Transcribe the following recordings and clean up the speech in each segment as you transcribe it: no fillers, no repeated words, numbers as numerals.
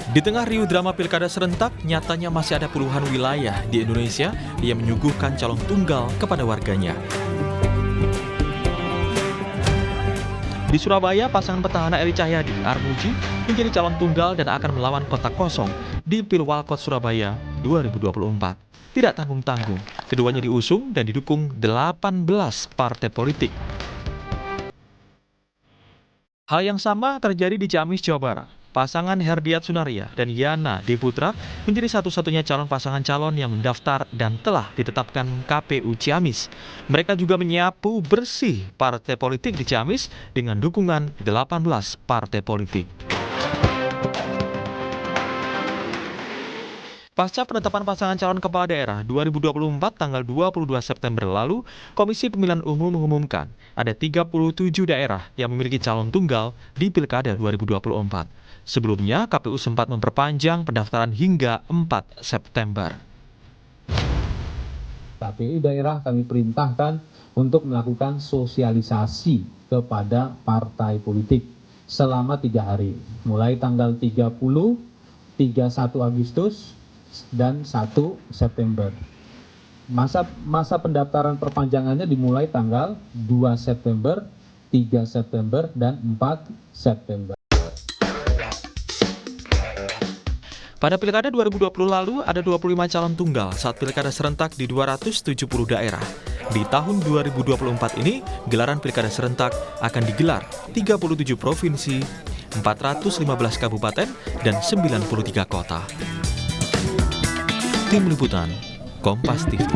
Di tengah riuh drama pilkada serentak, nyatanya masih ada puluhan wilayah di Indonesia yang menyuguhkan calon tunggal kepada warganya. Di Surabaya, pasangan petahana Eri Cahyadi, Armuji, menjadi calon tunggal dan akan melawan kota kosong di Pilwalkot Surabaya 2024. Tidak tanggung-tanggung, keduanya diusung dan didukung 18 partai politik. Hal yang sama terjadi di Ciamis, Jawa Barat. Pasangan Herdiat Sunaria dan Yana Deputra menjadi satu-satunya calon pasangan calon yang mendaftar dan telah ditetapkan KPU Ciamis. Mereka juga menyapu bersih partai politik di Ciamis dengan dukungan 18 partai politik. Pasca penetapan pasangan calon kepala daerah 2024 tanggal 22 September lalu, Komisi Pemilihan Umum mengumumkan ada 37 daerah yang memiliki calon tunggal di Pilkada 2024. Sebelumnya, KPU sempat memperpanjang pendaftaran hingga 4 September. KPU daerah kami perintahkan untuk melakukan sosialisasi kepada partai politik selama 3 hari, mulai tanggal 30, 31 Agustus, dan 1 September. Masa pendaftaran perpanjangannya dimulai tanggal 2 September, 3 September, dan 4 September. Pada Pilkada 2020 lalu, ada 25 calon tunggal saat Pilkada serentak di 270 daerah. Di tahun 2024 ini, gelaran Pilkada serentak akan digelar 37 provinsi, 415 kabupaten, dan 93 kota. Tim Liputan, Kompas TV.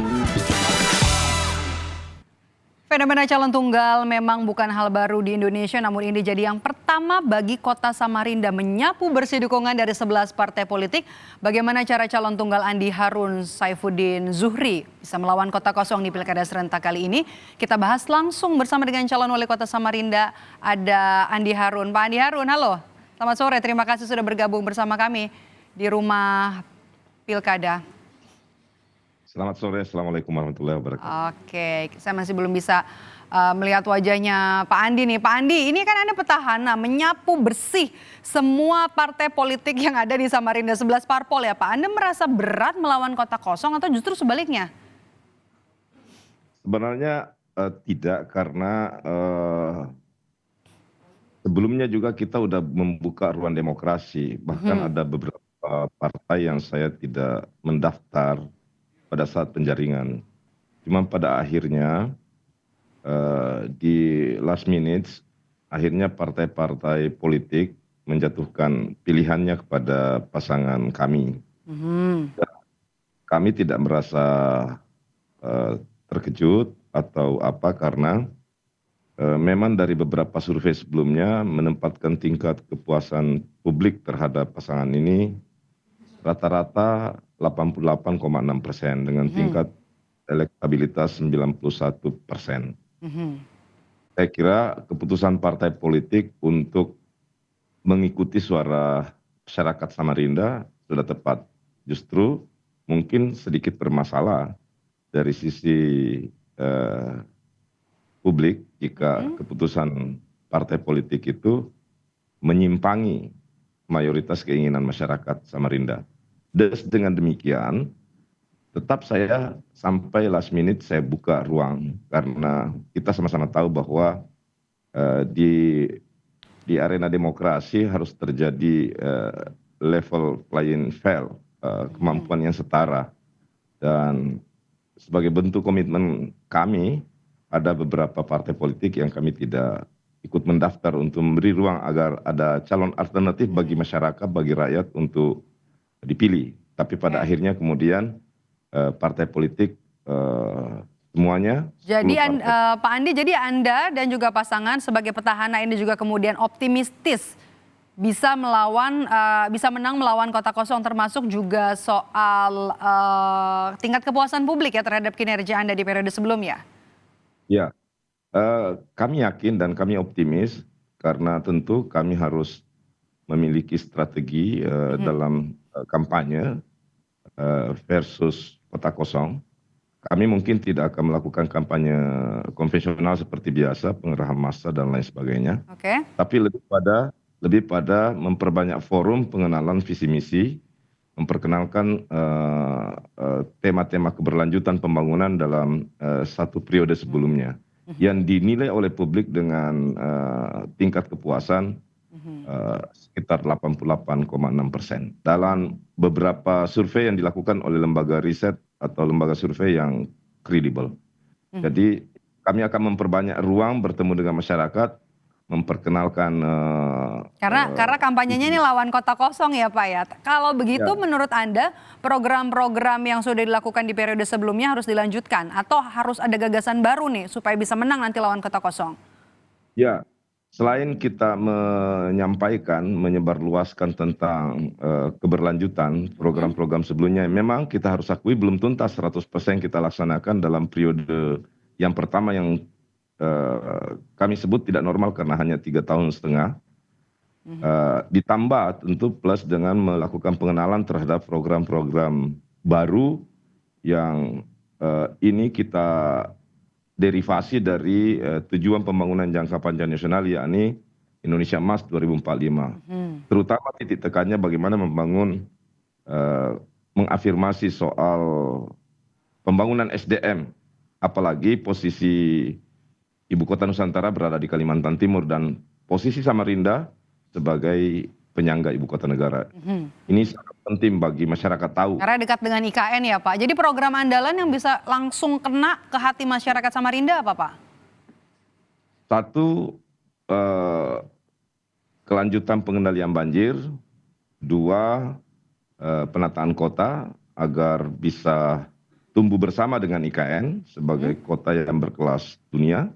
Fenomena calon tunggal memang bukan hal baru di Indonesia, namun ini jadi yang pertama bagi kota Samarinda menyapu bersih dukungan dari 11 partai politik. Bagaimana cara calon tunggal Andi Harun Saifuddin Zuhri bisa melawan kota kosong di Pilkada serentak kali ini? Kita bahas langsung bersama dengan calon wali kota Samarinda, ada Andi Harun. Pak Andi Harun, halo. Selamat sore, terima kasih sudah bergabung bersama kami di rumah Pilkada. Selamat sore, Assalamualaikum warahmatullahi wabarakatuh. Oke, saya masih belum bisa melihat wajahnya Pak Andi nih. Pak Andi, ini kan Anda petahana menyapu bersih semua partai politik yang ada di Samarinda, 11 parpol ya Pak. Anda merasa berat melawan kota kosong atau justru sebaliknya? Sebenarnya tidak, karena sebelumnya juga kita udah membuka ruang demokrasi. Bahkan ada beberapa partai yang saya tidak mendaftar pada saat penjaringan. Cuma pada akhirnya di last minutes, akhirnya partai-partai politik menjatuhkan pilihannya kepada pasangan kami. Kami tidak merasa terkejut atau apa, karena memang dari beberapa survei sebelumnya menempatkan tingkat kepuasan publik terhadap pasangan ini rata-rata 88,6% dengan tingkat elektabilitas 91%. Saya kira keputusan partai politik untuk mengikuti suara masyarakat Samarinda sudah tepat. Justru mungkin sedikit bermasalah dari sisi publik jika keputusan partai politik itu menyimpangi mayoritas keinginan masyarakat Samarinda. Dengan demikian, tetap saya sampai last minute saya buka ruang, karena kita sama-sama tahu bahwa di arena demokrasi harus terjadi level playing field, kemampuan yang setara. Dan sebagai bentuk komitmen kami, ada beberapa partai politik yang kami tidak ikut mendaftar untuk memberi ruang agar ada calon alternatif bagi masyarakat, bagi rakyat untuk dipilih. Tapi pada akhirnya kemudian partai politik semuanya. Jadi Pak Andi, jadi Anda dan juga pasangan sebagai petahana ini juga kemudian optimistis bisa menang melawan kota kosong, termasuk juga soal tingkat kepuasan publik ya terhadap kinerja Anda di periode sebelumnya. Ya, kami yakin dan kami optimis, karena tentu kami harus memiliki strategi dalam kampanye versus kota kosong. Kami mungkin tidak akan melakukan kampanye konvensional seperti biasa, pengerahan massa dan lain sebagainya. Tapi lebih pada memperbanyak forum pengenalan visi misi, memperkenalkan tema-tema keberlanjutan pembangunan dalam satu periode sebelumnya yang dinilai oleh publik dengan tingkat kepuasan sekitar 88,6%. Dalam beberapa survei yang dilakukan oleh lembaga riset atau lembaga survei yang kredibel. Jadi kami akan memperbanyak ruang bertemu dengan masyarakat, memperkenalkan Karena kampanyenya ini lawan kota kosong ya Pak ya. Kalau begitu menurut Anda program-program yang sudah dilakukan di periode sebelumnya harus dilanjutkan atau harus ada gagasan baru nih supaya bisa menang nanti lawan kota kosong? Ya, selain kita menyampaikan, menyebarluaskan tentang keberlanjutan program-program sebelumnya, memang kita harus akui belum tuntas 100% kita laksanakan dalam periode yang pertama yang kami sebut tidak normal karena hanya 3,5 tahun. Ditambah tentu plus dengan melakukan pengenalan terhadap program-program baru yang ini kita derivasi dari tujuan pembangunan jangka panjang nasional, yakni Indonesia Emas 2045. Terutama titik tekannya bagaimana membangun, mengafirmasi soal pembangunan SDM, apalagi posisi Ibu Kota Nusantara berada di Kalimantan Timur dan posisi Samarinda sebagai penyangga Ibu Kota Negara. Ini sangat penting bagi masyarakat tahu. Karena dekat dengan IKN ya Pak. Jadi program andalan yang bisa langsung kena ke hati masyarakat Samarinda apa Pak? Satu, kelanjutan pengendalian banjir. Dua, penataan kota agar bisa tumbuh bersama dengan IKN sebagai kota yang berkelas dunia.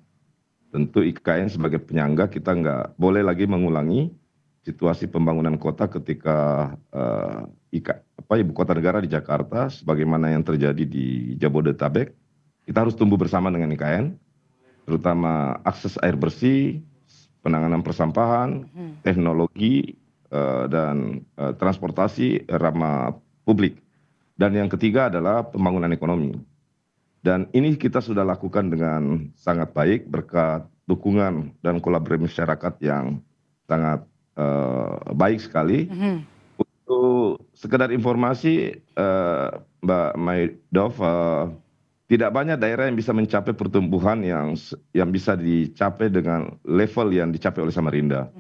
Tentu IKN sebagai penyangga kita nggak boleh lagi mengulangi situasi pembangunan kota ketika Ibu Kota Negara di Jakarta sebagaimana yang terjadi di Jabodetabek. Kita harus tumbuh bersama dengan IKN, terutama akses air bersih, penanganan persampahan, teknologi, dan transportasi ramah publik. Dan yang ketiga adalah pembangunan ekonomi. Dan ini kita sudah lakukan dengan sangat baik berkat dukungan dan kolaborasi masyarakat yang sangat baik sekali. Untuk sekedar informasi, Mbak Maidov, tidak banyak daerah yang bisa mencapai pertumbuhan yang bisa dicapai dengan level yang dicapai oleh Samarinda.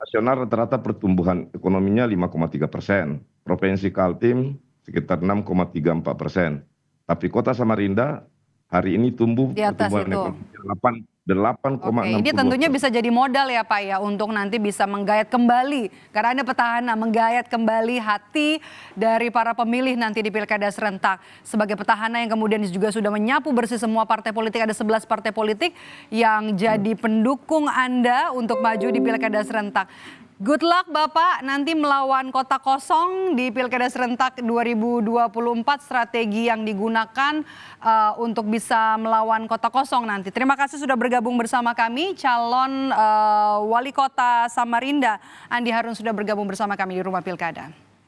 Nasional rata-rata pertumbuhan ekonominya 5,3%, Provinsi Kaltim sekitar 6,34%. Tapi Kota Samarinda hari ini tumbuh Di atas pertumbuhan itu. ekonomi 8,62%. Ini tentunya bisa jadi modal ya Pak ya untuk nanti bisa menggayat kembali. Karena Anda petahana menggayat kembali hati dari para pemilih nanti di Pilkada serentak. Sebagai petahana yang kemudian juga sudah menyapu bersih semua partai politik, ada 11 partai politik yang jadi pendukung Anda untuk maju di Pilkada serentak. Good luck Bapak nanti melawan kota kosong di Pilkada serentak 2024, strategi yang digunakan untuk bisa melawan kota kosong nanti. Terima kasih sudah bergabung bersama kami, calon Wali Kota Samarinda Andi Harun sudah bergabung bersama kami di Rumah Pilkada.